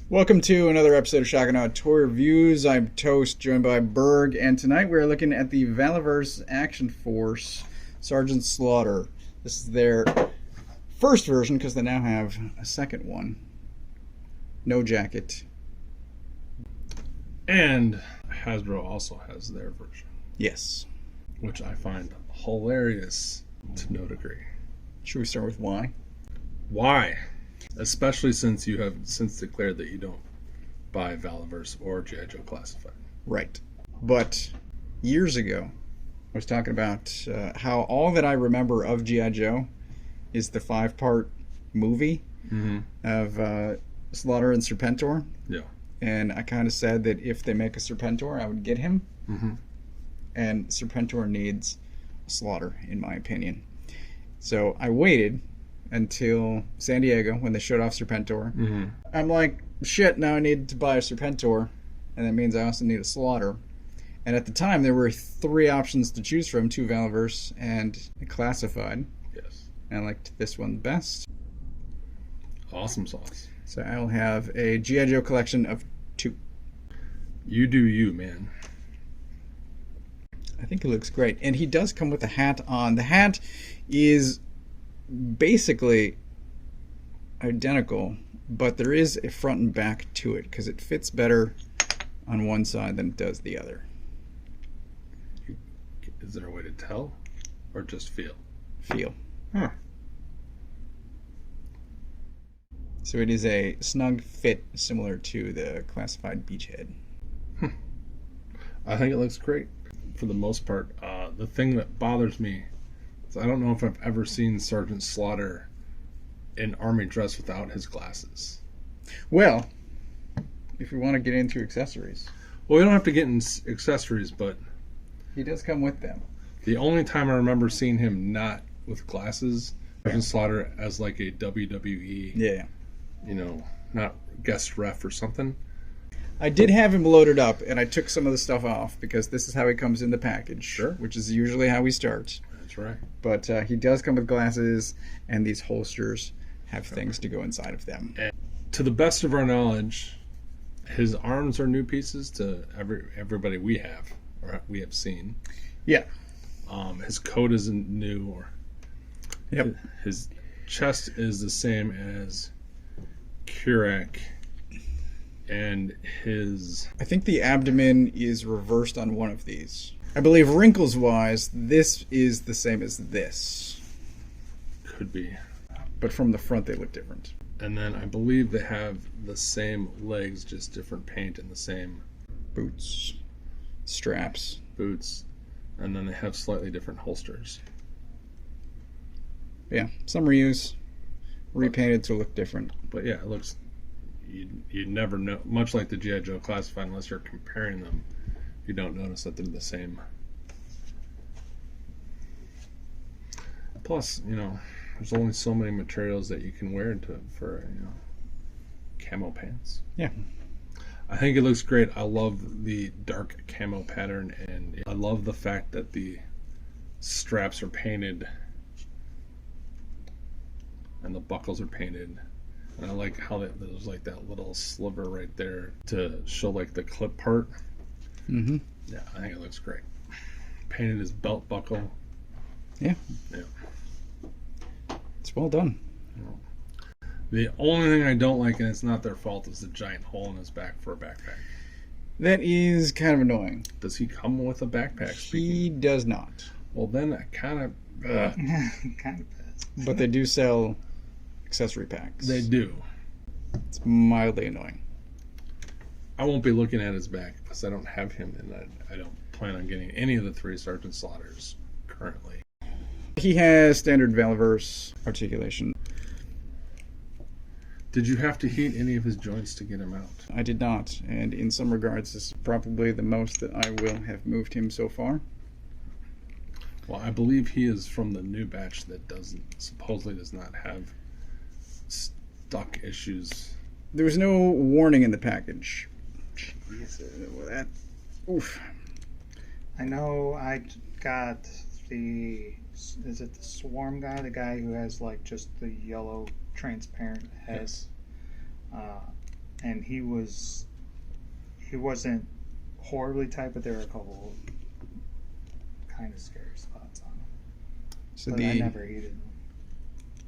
Welcome to another episode of Shotgun Out Toy Reviews. I'm Toast, joined by Berg, and tonight we're looking at the Valaverse Action Force Sergeant Slaughter. This is their first version because they now have a second one. No jacket. And Hasbro also has their version, Yes. which I find hilarious to no degree. Should we start with why? Why? Especially since you have since declared that you don't buy Valaverse or G.I. Joe Classified. Right. But years ago, I was talking about how all that I remember of G.I. Joe is the 5-part movie of Slaughter and Serpentor. Yeah. And I kind of said that if they make a Serpentor, I would get him. And Serpentor needs a Slaughter, in my opinion. So I waited until San Diego when they showed off Serpentor. I'm like, shit, now I need to buy a Serpentor. And that means I also need a Slaughter. And at the time, there were 3 options to choose from, 2 Valaverse and a Classified. Yes. And I liked this one best. Awesome sauce. So I'll have a G.I. Joe collection of 2. You do you, man. I think he looks great. And he does come with a hat on. The hat is basically identical, but there is a front and back to it because it fits better on one side than it does the other. Is there a way to tell? Or just feel? Feel. Huh. So it is a snug fit similar to the Classified Beachhead. I think it looks great for the most part. The thing that bothers me is I don't know if I've ever seen Sergeant Slaughter in army dress without his glasses. Well, if we want to get into accessories, Well, we don't have to get in accessories, but he does come with them. the only time I remember seeing him not with glasses, Sergeant Slaughter as like a WWE, Yeah. Not guest ref or something. I did have him loaded up, and I took some of the stuff off because this is how he comes in the package. Sure. Which is usually how we start. That's right. But he does come with glasses, and these holsters have things to go inside of them. And to the best of our knowledge, his arms are new pieces to everybody we have seen. Yeah. His coat isn't new, or Yep. his chest is the same as Kurak, and his I think the abdomen is reversed on one of these. I believe wrinkles-wise, this is the same as this. could be. But from the front, they look different. And then I believe they have the same legs, just different paint and the same Boots. Straps. boots, and then they have slightly different holsters. Yeah, some reuse. Repainted to look different. But yeah, it looks. You never know. Much like the G.I. Joe Classified, unless you're comparing them, you don't notice that they're the same. Plus, there's only so many materials that you can wear for camo pants. Yeah. I think it looks great. I love the dark camo pattern, and I love the fact that the straps are painted and the buckles are painted. And I like how there's like that little sliver right there to show like the clip part. Mm-hmm. Yeah, I think it looks great. Painted his belt buckle. Yeah. Yeah. It's well done. The only thing I don't like, and it's not their fault, is the giant hole in his back for a backpack. That is kind of annoying. Does he come with a backpack? He does not. Well, then I kind of. Kind of pissed. But they do sell accessory packs. They do. It's mildly annoying. I won't be looking at his back because I don't have him, and I don't plan on getting any of the 3 Sergeant Slaughters currently. He has standard Valaverse articulation. Did you have to heat any of his joints to get him out? I did not, and in some regards, this is probably the most that I will have moved him so far. Well, I believe he is from the new batch that supposedly does not have stuck issues. There was no warning in the package. Jeez, that. Oof. I know I got is it the Swarm guy, the guy who has like just the yellow transparent head? Yes. and he wasn't horribly tight, but there were a couple kind of scary spots on him. So But I never hated him.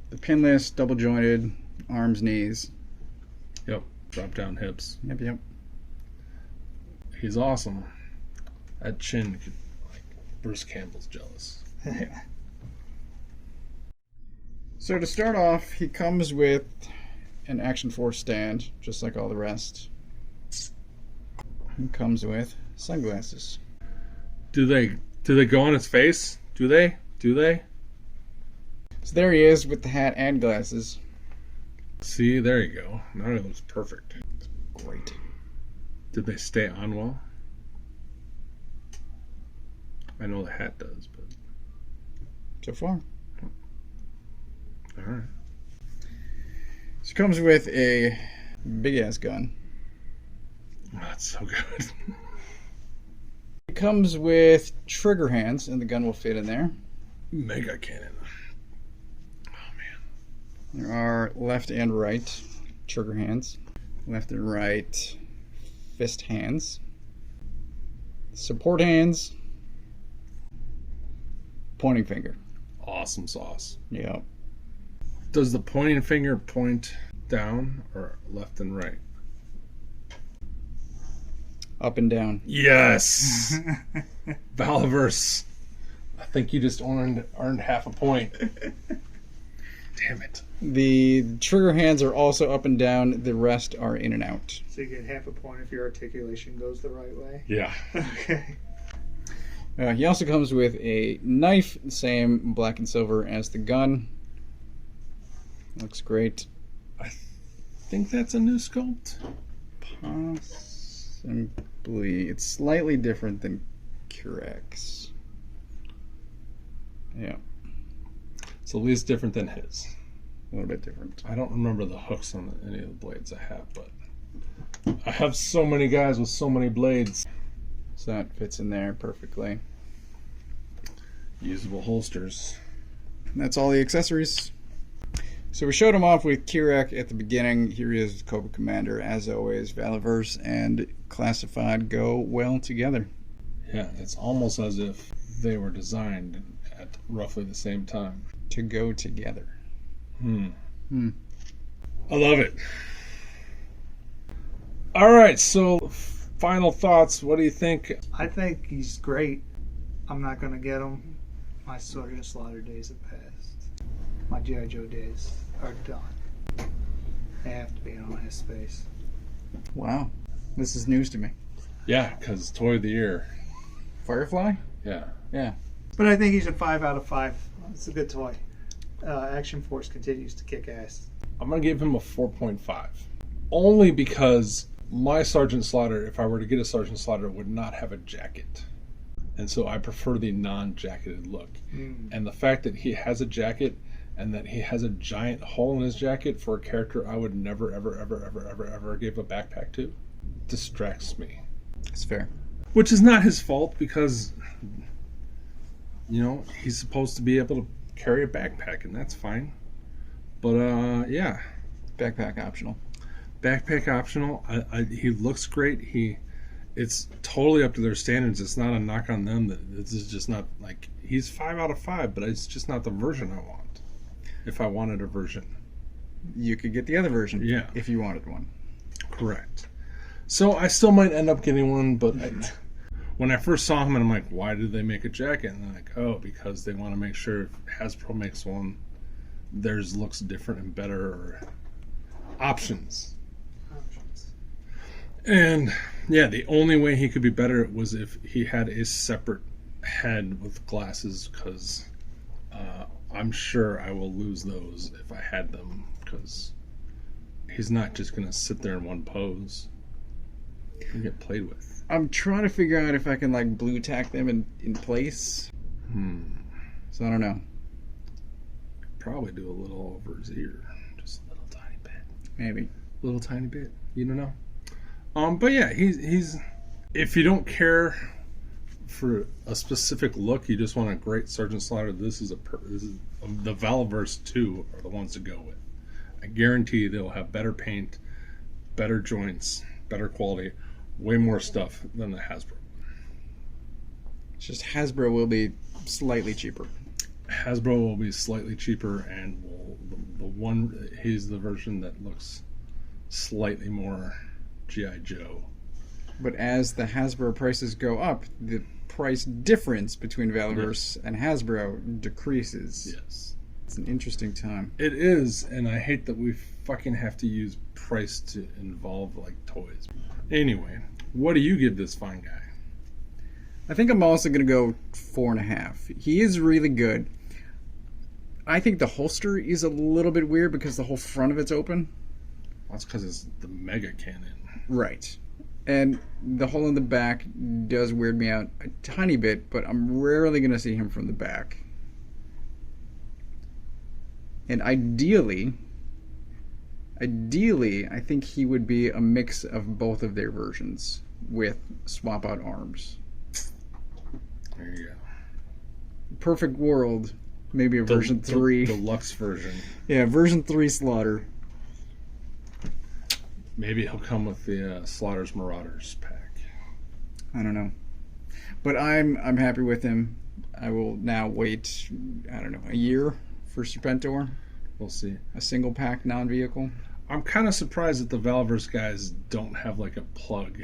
the pinless, double jointed, arms, knees. Yep. Drop down hips. Yep. He's awesome. That chin could, like, Bruce Campbell's jealous. So to start off, he comes with an Action Force stand, just like all the rest. He comes with sunglasses. Do they go on his face? Do they? So there he is with the hat and glasses. See, there you go. Now he looks perfect. Great. Did they stay on well? I know the hat does, but So far. all right. So he comes with a big ass gun. Oh, that's so good. It comes with trigger hands, and the gun will fit in there. Mega cannon. Oh man. There are left and right trigger hands. Left and right fist hands. Support hands. Pointing finger. Awesome sauce. Yep. Does the pointing finger point down or left and right? Up and down. Yes. Valaverse. I think you just earned half a point. Damn it. The trigger hands are also up and down. The rest are in and out. So you get half a point if your articulation goes the right way. Yeah. Okay. He also comes with a knife, same black and silver as the gun. Looks great. I think that's a new sculpt. Possibly. It's slightly different than Curex. Yeah, It's at least different than his. a little bit different. I don't remember the hooks on any of the blades I have, but I have so many guys with so many blades. So that fits in there perfectly. Usable holsters. And that's all the accessories. So we showed him off with Kirek at the beginning. Here he is with Cobra Commander. As always, Valaverse and Classified go well together. Yeah, it's almost as if they were designed at roughly the same time. To go together. I love it. All right, so final thoughts. What do you think? I think he's great. I'm not going to get him. My Sergeant Slaughter days have passed. My G.I. Joe days are done. They have to be in my space. Wow. This is news to me. Yeah, because Toy of the Year. Firefly? Yeah. Yeah. But I think he's a 5 out of 5. It's a good toy. Action Force continues to kick ass. I'm going to give him a 4.5. Only because my Sergeant Slaughter, if I were to get a Sergeant Slaughter, would not have a jacket. And so I prefer the non-jacketed look. And the fact that he has a jacket and that he has a giant hole in his jacket for a character I would never, ever give a backpack to distracts me. That's fair. Which is not his fault because, you know, he's supposed to be able to carry a backpack and that's fine. But, yeah. Backpack optional. Backpack optional. He looks great. It's totally up to their standards. It's not a knock on them. That this is just not like he's 5 out of 5, but it's just not the version I want. If I wanted a version, You could get the other version. Yeah. If you wanted one. correct. So I still might end up getting one, but when I first saw him, and I'm like, why did they make a jacket? And they're like, oh, because they want to make sure if Hasbro makes one, theirs looks different and better, or options. And yeah, the only way he could be better was if he had a separate head with glasses, because I'm sure I will lose those if I had them, because he's not just going to sit there in one pose and get played with. I'm trying to figure out if I can like blue tack them in place. So I don't know. Probably do a little over his ear, just a little tiny bit. Maybe. Little tiny bit, you don't know. But yeah, he's if you don't care for a specific look, you just want a great Sergeant Slaughter. This is the Valaverse 2 are the ones to go with. I guarantee they'll have better paint, better joints, better quality, way more stuff than the Hasbro. It's just Hasbro will be slightly cheaper. Hasbro will be slightly cheaper, and he's the version that looks slightly more G.I. Joe. But as the Hasbro prices go up, the price difference between Valiverse and Hasbro decreases. Yes. It's an interesting time. It is, and I hate that we fucking have to use price to involve like toys. Anyway, what do you give this fine guy? I think I'm also going to go 4.5. He is really good. I think the holster is a little bit weird because the whole front of it's open. Well, that's because it's the Mega Cannon. Right. And the hole in the back does weird me out a tiny bit, but I'm rarely going to see him from the back. And ideally, I think he would be a mix of both of their versions with swap out arms. There you go. Perfect world, maybe a version 3. Deluxe version. Yeah, version 3 Slaughter. Maybe he'll come with the Slaughter's Marauders pack. I don't know. But I'm happy with him. I will now wait, I don't know, a year for Serpentor. We'll see. A single pack non-vehicle. I'm kind of surprised that the Valiverse guys don't have like a plug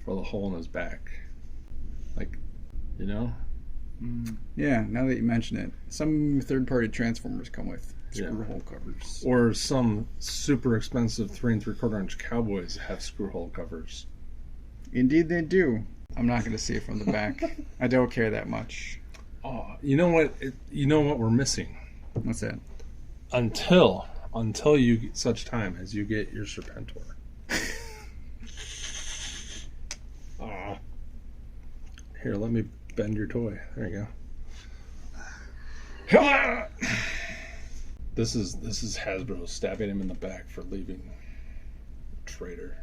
for the hole in his back. Like, you know? Yeah, now that you mention it. Some third-party Transformers come with screw hole covers. Or some super expensive 3 3/4 inch Cowboys have screw hole covers. Indeed they do. I'm not going to see it from the back. I don't care that much. Oh, you know what? You know what we're missing? What's that? Until you get such time as you get your Serpentor. Here, let me bend your toy. There you go. This is Hasbro stabbing him in the back for leaving. Traitor.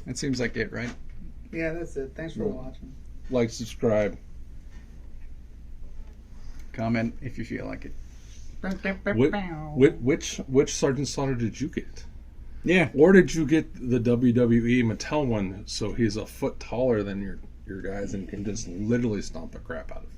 That seems like it, right? Yeah, that's it. Thanks for watching. Like, subscribe. Comment if you feel like it. Which Sergeant Slaughter did you get? Yeah. Or did you get the WWE Mattel one so he's a foot taller than your guys and can just literally stomp the crap out of him?